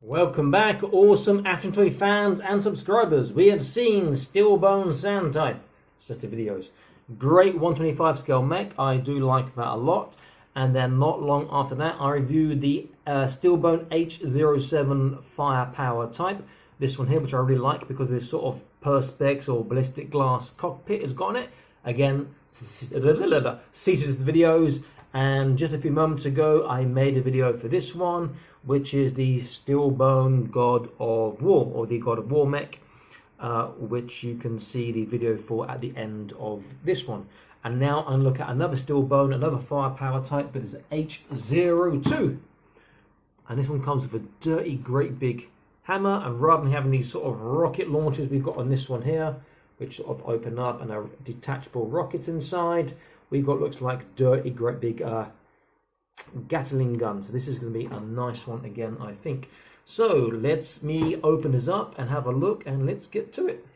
Welcome back, awesome action toy fans and subscribers. We have seen Steel Bone Sand type set of videos. Great 125 scale mech. I do like that a lot. And then not long after that, I reviewed the Steel Bone H02 Firepower type. This one here, which I really like because this sort of perspex or ballistic glass cockpit has got on it. Again, ceases the videos. And just a few moments ago, I made a video for this one, which is the Steel Bone God of War, or the God of War mech, which you can see the video for at the end of this one. And now I'm looking at another Steel Bone, another firepower type, but it's H02. And this one comes with a dirty, great big hammer. And rather than having these sort of rocket launchers we've got on this one here, which sort of open up and are detachable rockets inside, we've got looks like dirty, great big Gatling gun. So this is going to be a nice one again, I think. So let's me open this up and have a look, and let's get to it.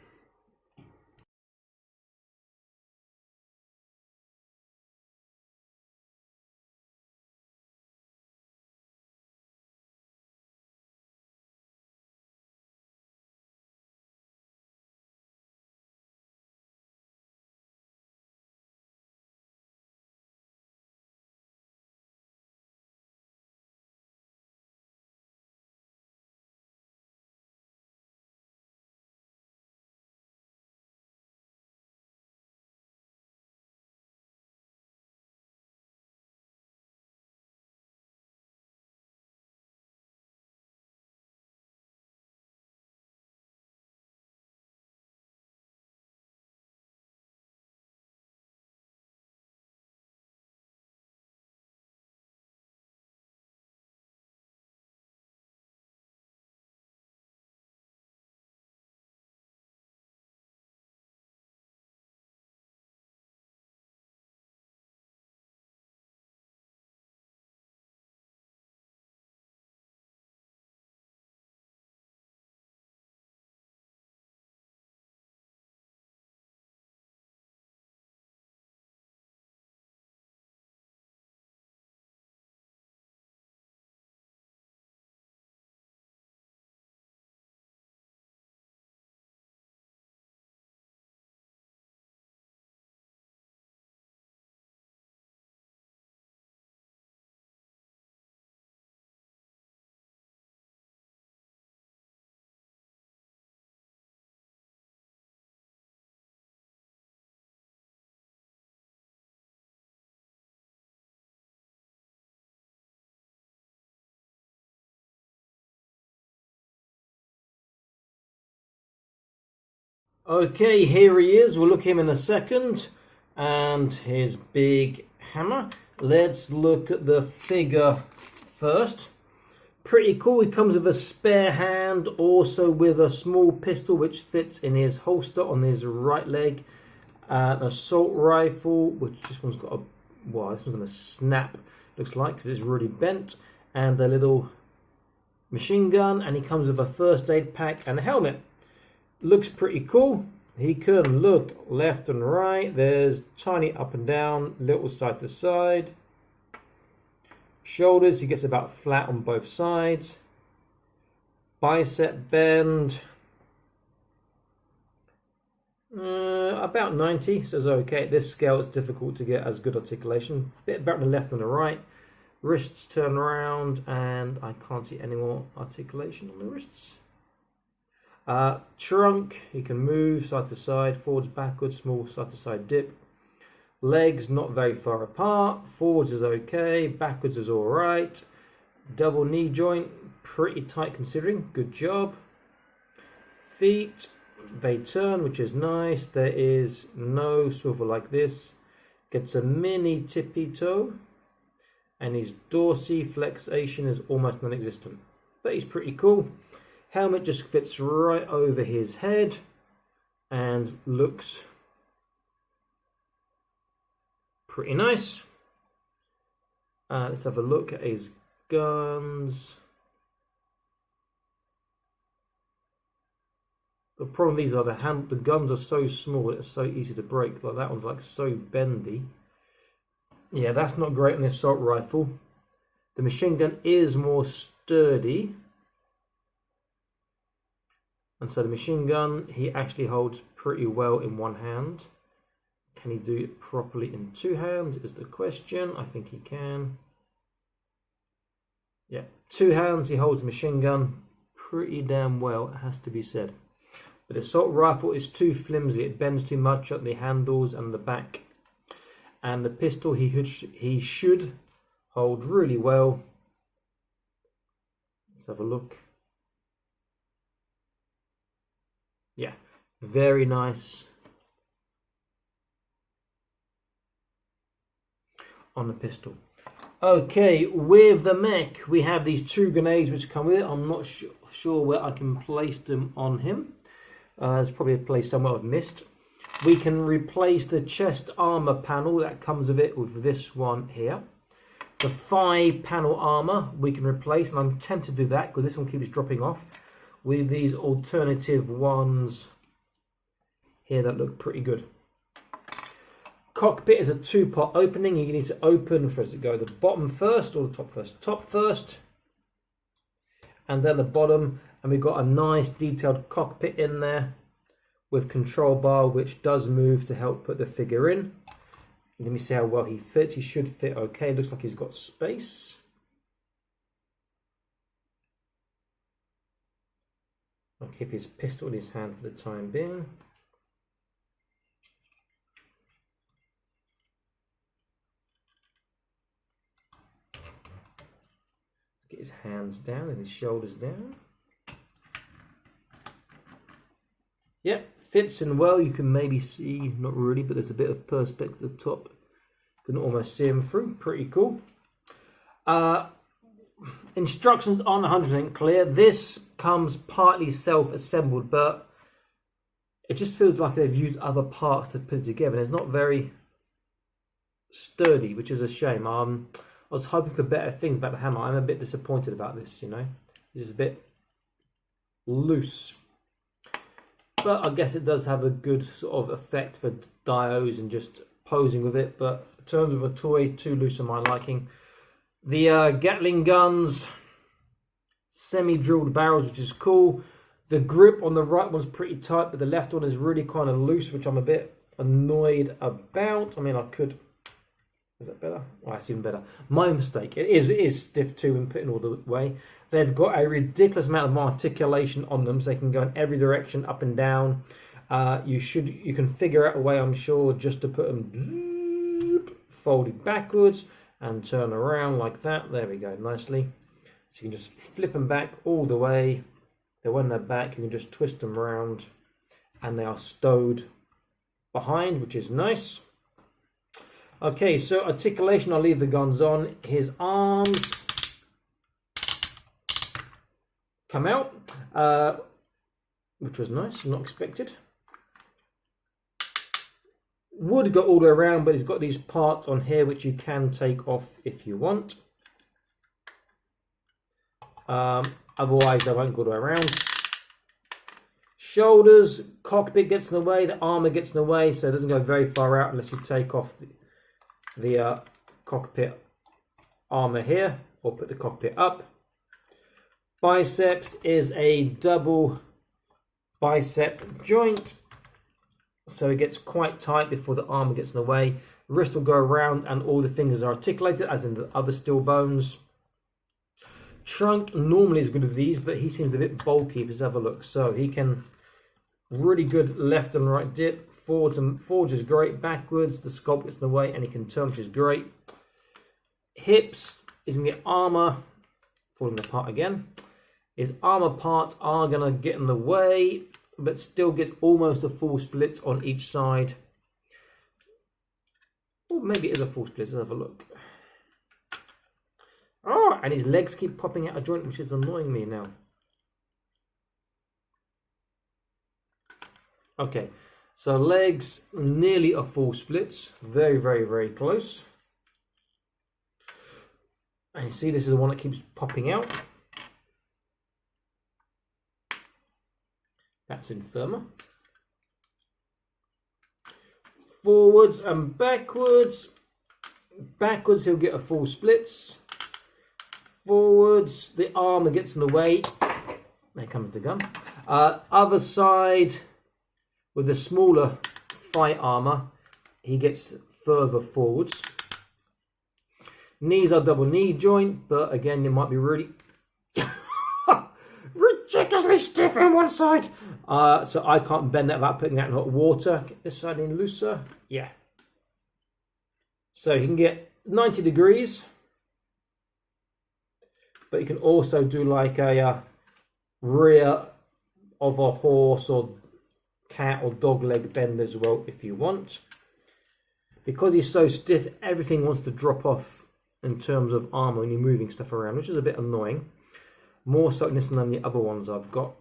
Okay, here he is. We'll look at him in a second. And his big hammer. Let's look at the figure first. Pretty cool. He comes with a spare hand, also with a small pistol which fits in his holster on his right leg. An assault rifle, which this one's got a... Wow, this one's going to snap, looks like, because it's really bent. And a little machine gun. And he comes with a first aid pack and a helmet. Looks pretty cool. He can look left and right. There's tiny up and down, little side to side. Shoulders, he gets about flat on both sides. Bicep bend. About 90, so it's okay. At this scale, it's difficult to get as good articulation. Bit better on the left than the right. Wrists turn around, and I can't see any more articulation on the wrists. Trunk, he can move side to side, forwards, backwards, small side to side dip. Legs not very far apart. Forwards is okay, backwards is alright. Double knee joint, pretty tight considering, good job. Feet, they turn, which is nice. There is no swivel like this. Gets a mini tippy toe. And his dorsiflexation is almost non-existent. But he's pretty cool. Helmet just fits right over his head and looks pretty nice. Let's have a look at his guns. The problem with these are the guns are so small, it's so easy to break. Like that one's like so bendy. Yeah, that's not great on the assault rifle. The machine gun is more sturdy. And so the machine gun, he actually holds pretty well in one hand. Can he do it properly in two hands is the question. I think he can. Yeah, two hands he holds the machine gun pretty damn well, it has to be said. But the assault rifle is too flimsy. It bends too much at the handles and the back. And the pistol he should hold really well. Let's have a look. Yeah, very nice on the pistol. Okay, with the mech, we have these two grenades which come with it. I'm not sure where I can place them on him. There's probably a place somewhere I've missed. We can replace the chest armor panel that comes with it with this one here. The thigh panel armor we can replace, and I'm tempted to do that because this one keeps dropping off, with these alternative ones here that look pretty good. Cockpit is a two-part opening. You need to open, which way does it go? The bottom first or the top first? Top first, and then the bottom. And we've got a nice detailed cockpit in there with control bar, which does move to help put the figure in. Let me see how well he fits. He should fit okay. Looks like he's got space. I'll keep his pistol in his hand for the time being. Get his hands down and his shoulders down. Yep, fits in well. You can maybe see, not really, but there's a bit of perspective at the top. You can almost see him through. Pretty cool. Instructions aren't 100% clear. This comes partly self-assembled, but it just feels like they've used other parts to put it together. And it's not very sturdy, which is a shame. I was hoping for better things about the hammer. I'm a bit disappointed about this, you know. It's a bit loose. But I guess it does have a good sort of effect for dios and just posing with it. But in terms of a toy, too loose for my liking. The Gatling guns, semi-drilled barrels, which is cool. The grip on the right one's pretty tight, but the left one is really kind of loose, which I'm a bit annoyed about. I mean, I could... Is that better? Oh, that's even better. My mistake. It is stiff too and putting all the way. They've got a ridiculous amount of articulation on them, so they can go in every direction, up and down. You can figure out a way, I'm sure, just to put them folded backwards and turn around like that. There we go, nicely. So you can just flip them back all the way. Then when they're back, you can just twist them around, and they are stowed behind, which is nice. Okay, so articulation, I'll leave the guns on. His arms come out, which was nice, not expected. Would go all the way around, but it's got these parts on here which you can take off if you want. Otherwise, they won't go all the way around. Shoulders, cockpit gets in the way, the armor gets in the way, so it doesn't go very far out unless you take off the cockpit armor here, or put the cockpit up. Biceps is a double bicep joint, so it gets quite tight before the armor gets in the way. Wrist will go around and all the fingers are articulated, as in the other steel bones. Trunk normally is good with these, but he seems a bit bulky. Let's have a look. So he can really good left and right dip. Forwards is great. Backwards, the sculpt gets in the way and he can turn, which is great. Hips is in the armor, falling apart again. His armor parts are going to get in the way, but still gets almost a full split on each side. Or maybe it is a full split. Let's have a look. Oh, and his legs keep popping out of joint, which is annoying me now. Okay, so legs nearly a full splits. Very, very, very close. And you see this is the one that keeps popping out. That's infirma. Forwards and backwards. Backwards he'll get a full splits. Forwards, the armor gets in the way. There comes the gun. Other side, with the smaller fight armor, he gets further forwards. Knees are double knee joint, but again, you might be really ridiculously stiff on one side. So I can't bend that without putting that in hot water. Get this side in looser. Yeah. So you can get 90 degrees, but you can also do like a rear of a horse or cat or dog leg bend as well if you want. Because he's so stiff, everything wants to drop off in terms of armor when you're moving stuff around, which is a bit annoying. More so than the other ones I've got.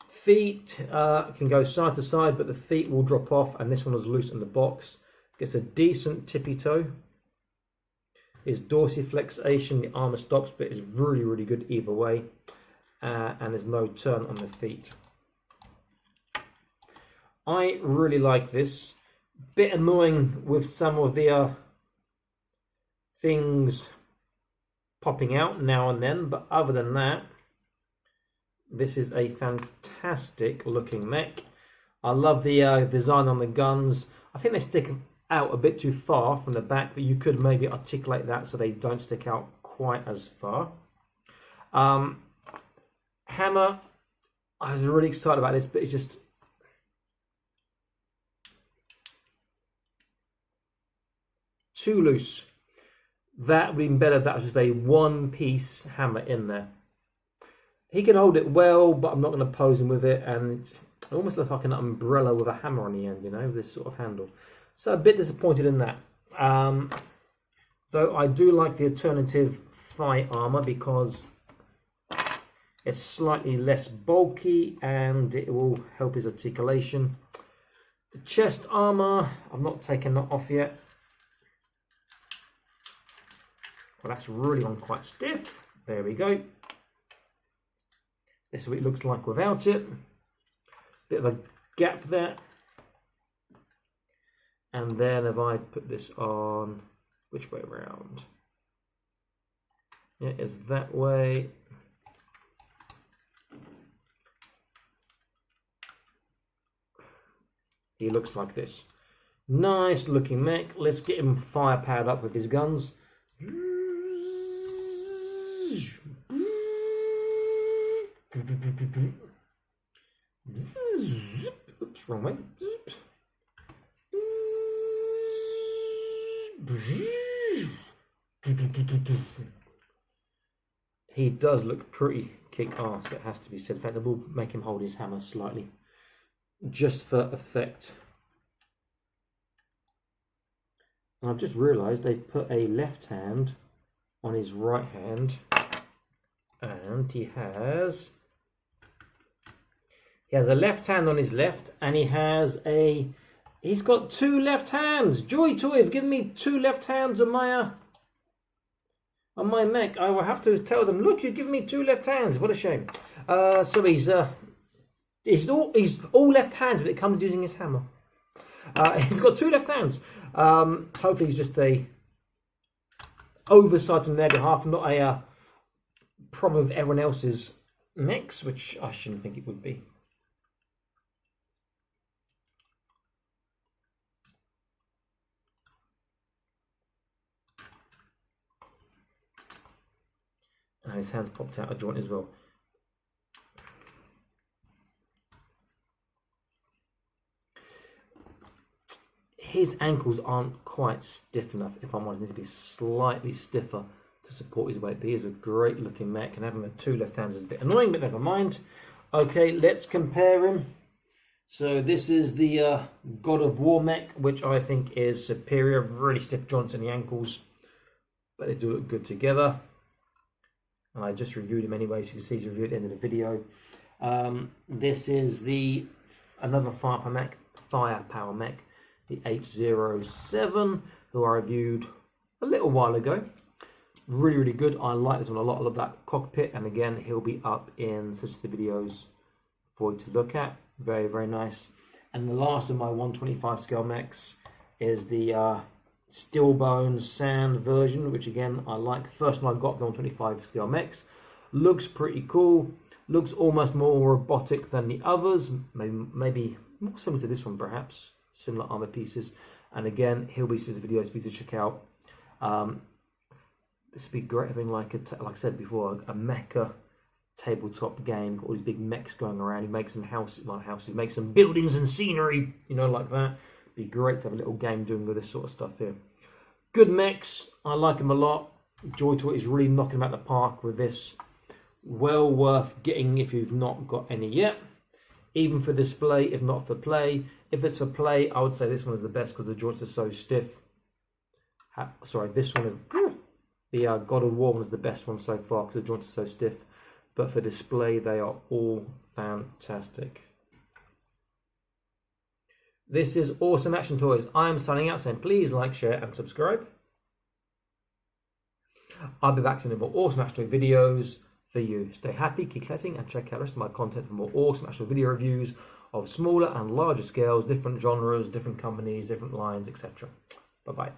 Feet can go side to side, but the feet will drop off, and this one is loose in the box. Gets a decent tippy toe. His dorsiflexation, the armor stops, but it's really, really good either way. And there's no turn on the feet. I really like this. Bit annoying with some of the things popping out now and then, but other than that, this is a fantastic looking mech. I love the design on the guns. I think they stick out a bit too far from the back, but you could maybe articulate that so they don't stick out quite as far. Hammer, I was really excited about this, but it's just too loose. That would have been better if that was just a one-piece hammer in there. He can hold it well, but I'm not going to pose him with it, and it almost looks like an umbrella with a hammer on the end, you know, this sort of handle. So a bit disappointed in that. Though I do like the alternative thigh armor because it's slightly less bulky and it will help his articulation. The chest armor, I've not taken that off yet. Well, that's really on quite stiff. There we go. This is what it looks like without it. Bit of a gap there. And then if I put this on, which way around? Yeah, it's that way. He looks like this. Nice looking mech. Let's get him fire powered up with his guns. Oops, wrong way. He does look pretty kick-ass, it has to be said. In fact, we'll make him hold his hammer slightly, just for effect. And I've just realised they've put a left hand on his right hand, and he has a left hand on his left, and he's got two left hands. Joy Toy have given me two left hands on my mech. I will have to tell them, look, you've given me two left hands. What a shame. So he's all left hands when it comes to using his hammer. He's got two left hands. Hopefully he's just a oversight on their behalf, not a problem with everyone else's mechs, which I shouldn't think it would be. And his hands popped out of joint as well. His ankles aren't quite stiff enough, if I'm honest. They need to be slightly stiffer to support his weight. But he is a great looking mech, and having the two left hands is a bit annoying, but never mind. Okay, let's compare him. So this is the God of War mech, which I think is superior. Really stiff joints in the ankles, but they do look good together. And I just reviewed him anyway, so you can see his review at the end of the video. This is another Firepower mech, the H07, who I reviewed a little while ago. Really, really good. I like this one a lot. I love that cockpit, and again, he'll be up in such the videos for you to look at. Very, very nice. And the last of my 125 scale mechs is the Steel Bone Sand version, which again I like. First one I got the 125 scale mechs. Looks pretty cool. Looks almost more robotic than the others. Maybe more similar to this one, perhaps. Similar armor pieces. And again, he'll be series of videos for you to check out. This would be great having, like I said before, a Mecha tabletop game. Got all these big mechs going around. He makes some houses, not houses, makes some buildings and scenery, you know, like that. Be great to have a little game doing with this sort of stuff here. Good mechs. I like them a lot. Joy Toy is really knocking them out of the park with this. Well worth getting if you've not got any yet. Even for display, if not for play. If it's for play, I would say this one is the best because the joints are so stiff. Sorry, this one is... The God of War one is the best one so far because the joints are so stiff. But for display, they are all fantastic. This is Awesome Action Toys. I am signing out saying please like, share and subscribe. I'll be back to more Awesome Action Toy videos for you. Stay happy, keep collecting, and check out the rest of my content for more awesome actual video reviews of smaller and larger scales, different genres, different companies, different lines, etc. Bye-bye.